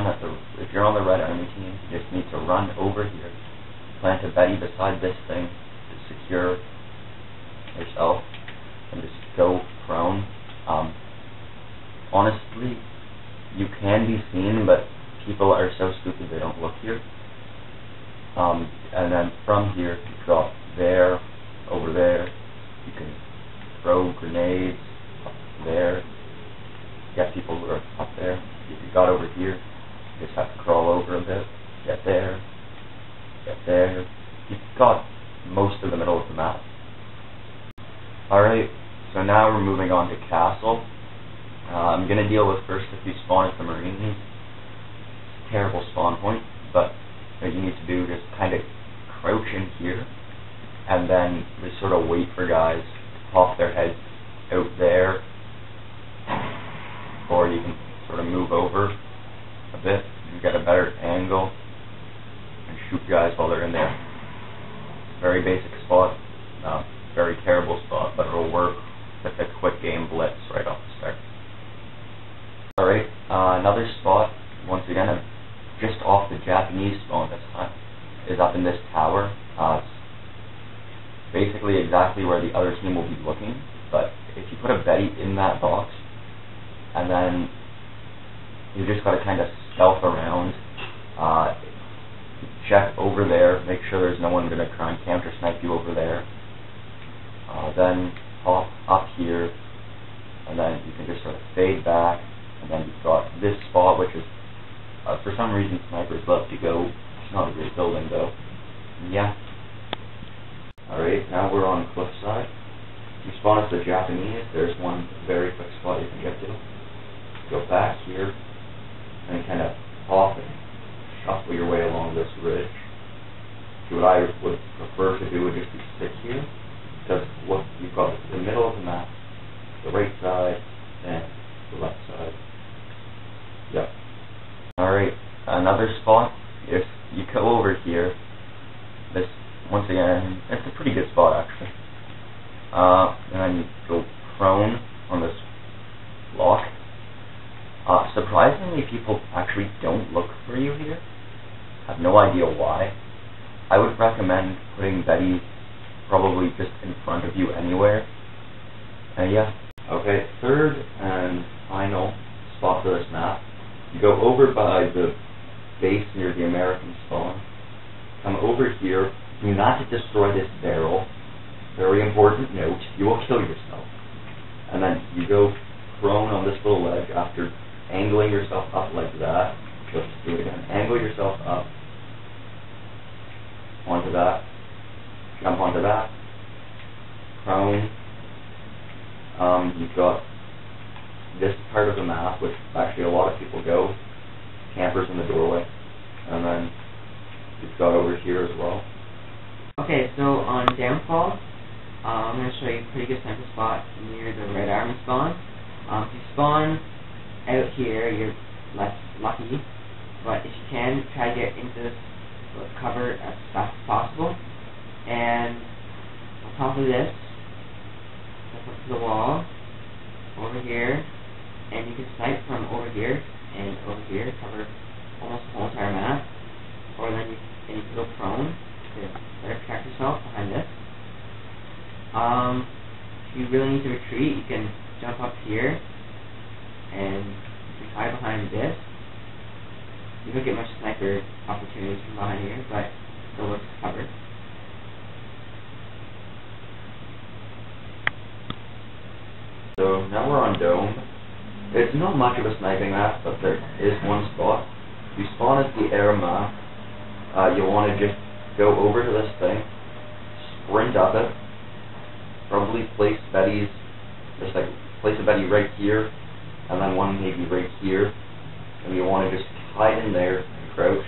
if you're on the Red Army team, you just need to run over here, plant a Betty beside this thing to secure yourself, and just go prone. Honestly, you can be seen, but people are so stupid they don't look here. And then from here, you drop there, over there. You can throw grenades up there, get people who are up there. If you got over here, you just have to crawl over a bit, get there, get there. You've got most of the middle of the map. Alright, so now we're moving on to Castle. I'm going to deal with first if you spawn at the Marines. It's a terrible spawn point, but what you need to do is just kind of crouch in here, and then just sort of wait for guys to pop their heads out there, or you can sort of move over a bit and get a better angle and shoot guys while they're in there. Very basic spot, very terrible spot, but it'll work with a quick game blitz right off the start. Alright, another spot, once again, just off the Japanese spawn this time, is up in this tower. It's basically exactly where the other team will be looking, but if you put a Betty in that box, and then you just got to kind of stealth around, check over there, make sure there's no one going to try and counter snipe you over there, then hop up here, and then you can just sort of fade back, and then you've got this spot, which is, for some reason, snipers love to go. It's not a great building, though. And yeah. Alright, now we're on Cliffside. If you spawn as the Japanese, there's one very quick spot you can get to. Go back here, and kind of hop and shuffle your way along this ridge. What I would prefer to do would just be sit here, because look, you've got the middle of the map, the right side, and the left side. Yep. Alright, another spot, if you go over here, this, once again, it's a pretty good spot actually. And then you go prone on this block. Surprisingly, people actually don't look for you here. I have no idea why. I would recommend putting Betty probably just in front of you anywhere. Yeah. Okay, third and final spot for this map. You go over by the base near the American spawn. Come over here. Do not destroy this barrel. Very important note. You will kill yourself. And then you go prone on this little ledge after angling yourself up like that. Let's do it again. Angle yourself up onto that. Jump onto that. Prone. You've got this part of the map, which actually a lot of people go. Campers in the doorway. And then you've got over here as well. Okay, so on Downfall, I'm going to show you a pretty good sniper spot near the Red Army spawn. If you spawn out here, you're less lucky, but if you can, try to get into this cover as fast as possible. And on top of this, step up to the wall, over here, and you can snipe from over here and over here, cover almost the whole entire map. Or then you can go prone to better protect yourself behind this. If you really need to retreat, you can jump up here and you can hide behind this. You don't get much sniper opportunities from behind here, but it still looks covered. So now we're on Dome. It's not much of a sniping map, but there is one spot. If you spawn at the air map, you'll want to just go over to this thing, sprint up it, probably place Betty's, just like place a Betty right here, and then one maybe right here, and you want to just hide in there and crouch,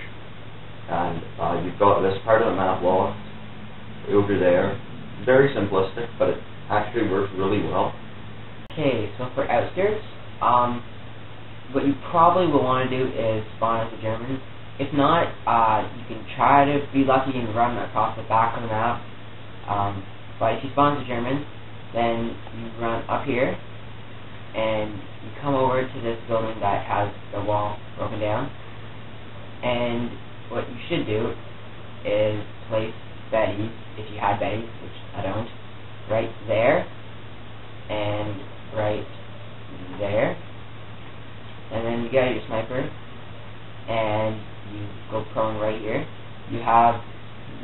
and you've got this part of the map locked over there. Very simplistic, but it actually works really well. Okay, so for outskirts, what you probably will want to do is spawn as a German. If not, you can try to be lucky and run across the back of the map. But if you spawn as a German, then you run up here, and you come over to this building that has the wall broken down, And what you should do is place Betty's, if you had Betty's, which I don't, right there, and right there. And then you get out your sniper, and you go prone right here. You have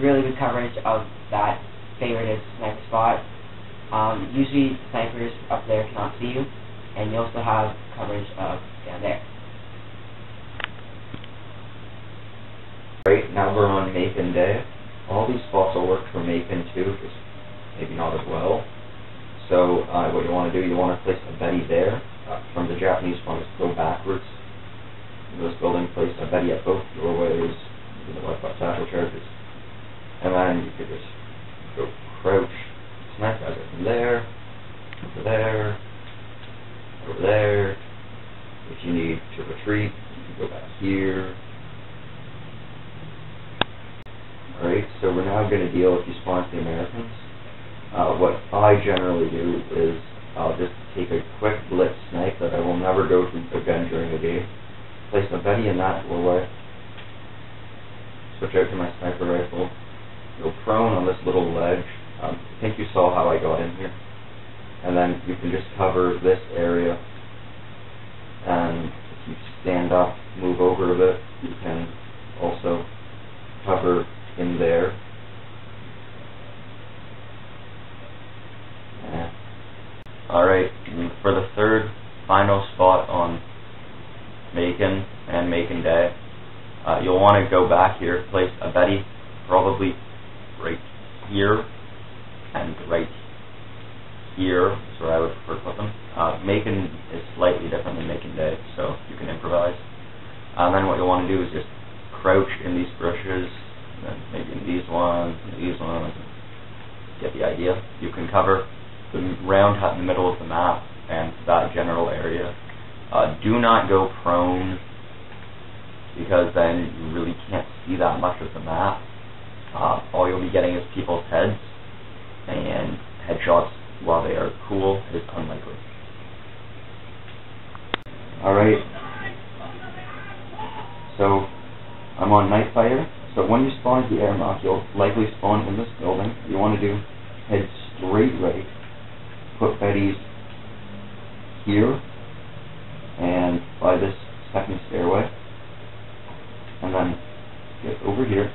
really good coverage of that favorited sniper spot. Usually snipers up there cannot see you, and you also have coverage of down there. Right, now we're on Macon Day. All these spots will work for Macon too, just maybe not as well. So what you want to do, you want to place a Betty there. From the Japanese one, just go backwards. In this building, place a Betty at both doorways, like satchel charges. And then you could just go crouch, snipe either from there, over there, over there. If you need to retreat, you can go back here. Alright, so we're now going to deal with these spawn the Americans. What I generally do is I'll just take a quick blitz snipe that I will never go through again during the game. Place a Betty in that doorway. Switch out to my sniper rifle. Go prone on this little ledge. I think you saw how I got in here. And then you can just cover this area. And if you stand up, move over a bit, you can also cover in there. Alright, for the third final spot on Macon and Macon Day, you'll want to go back here, place a Betty probably right here and right here is where I would prefer to put them. Macon is slightly different than Macon Day, so you can improvise. And then what you'll want to do is just crouch in these bushes, and then maybe in these ones, and these ones, and get the idea. You can cover the round hut in the middle of the map and that general area. Do not go prone, because then you really can't see that much of the map. All you'll be getting is people's heads, and headshots, while they are cool, is unlikely. Alright, so I'm on Night Fighter. So when you spawn at the airlock, you'll likely spawn in this building. You want to do head straight right, put Betty's here and by this second stairway, and then get over here.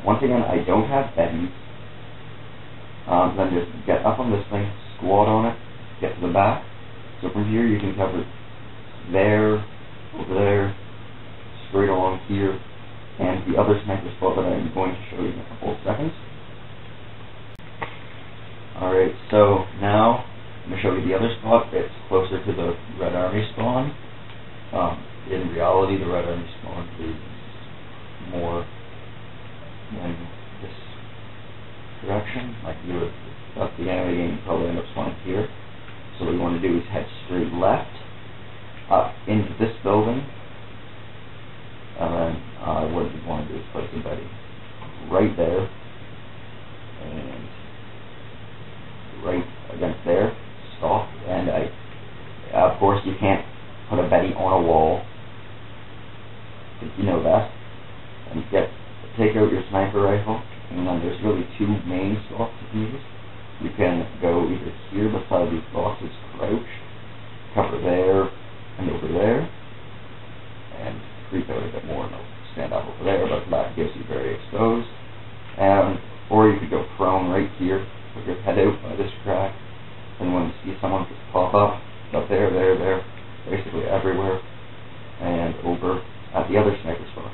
Once again, I don't have Betty's. Then just get up on this thing, squat on it, get to the back. So from here you can cover there, over there, straight along here, and the other sniper spot that I'm going to show you in a couple of seconds. Alright, so now I'm going to show you the other spot. It's closer to the Red Army spawn. In reality, the Red Army spawn is more in this direction. Like that's the end of the game, you probably end up spawning here. So what you want to do is head straight left, up into this building, and then what you want to do is place a Betty right there, and right against there, stop, and of course you can't put a Betty on a wall, if you know that, and take out your sniper rifle, and then there's really two main spots you can use. You can go either here beside these boxes, crouch, cover there, and over there, and creep out a bit more, and stand up over there, but that gives you very exposed. Or you could go prone right here, put your head out by this crack, and when you see someone just pop up there, basically everywhere, and over at the other sniper spot.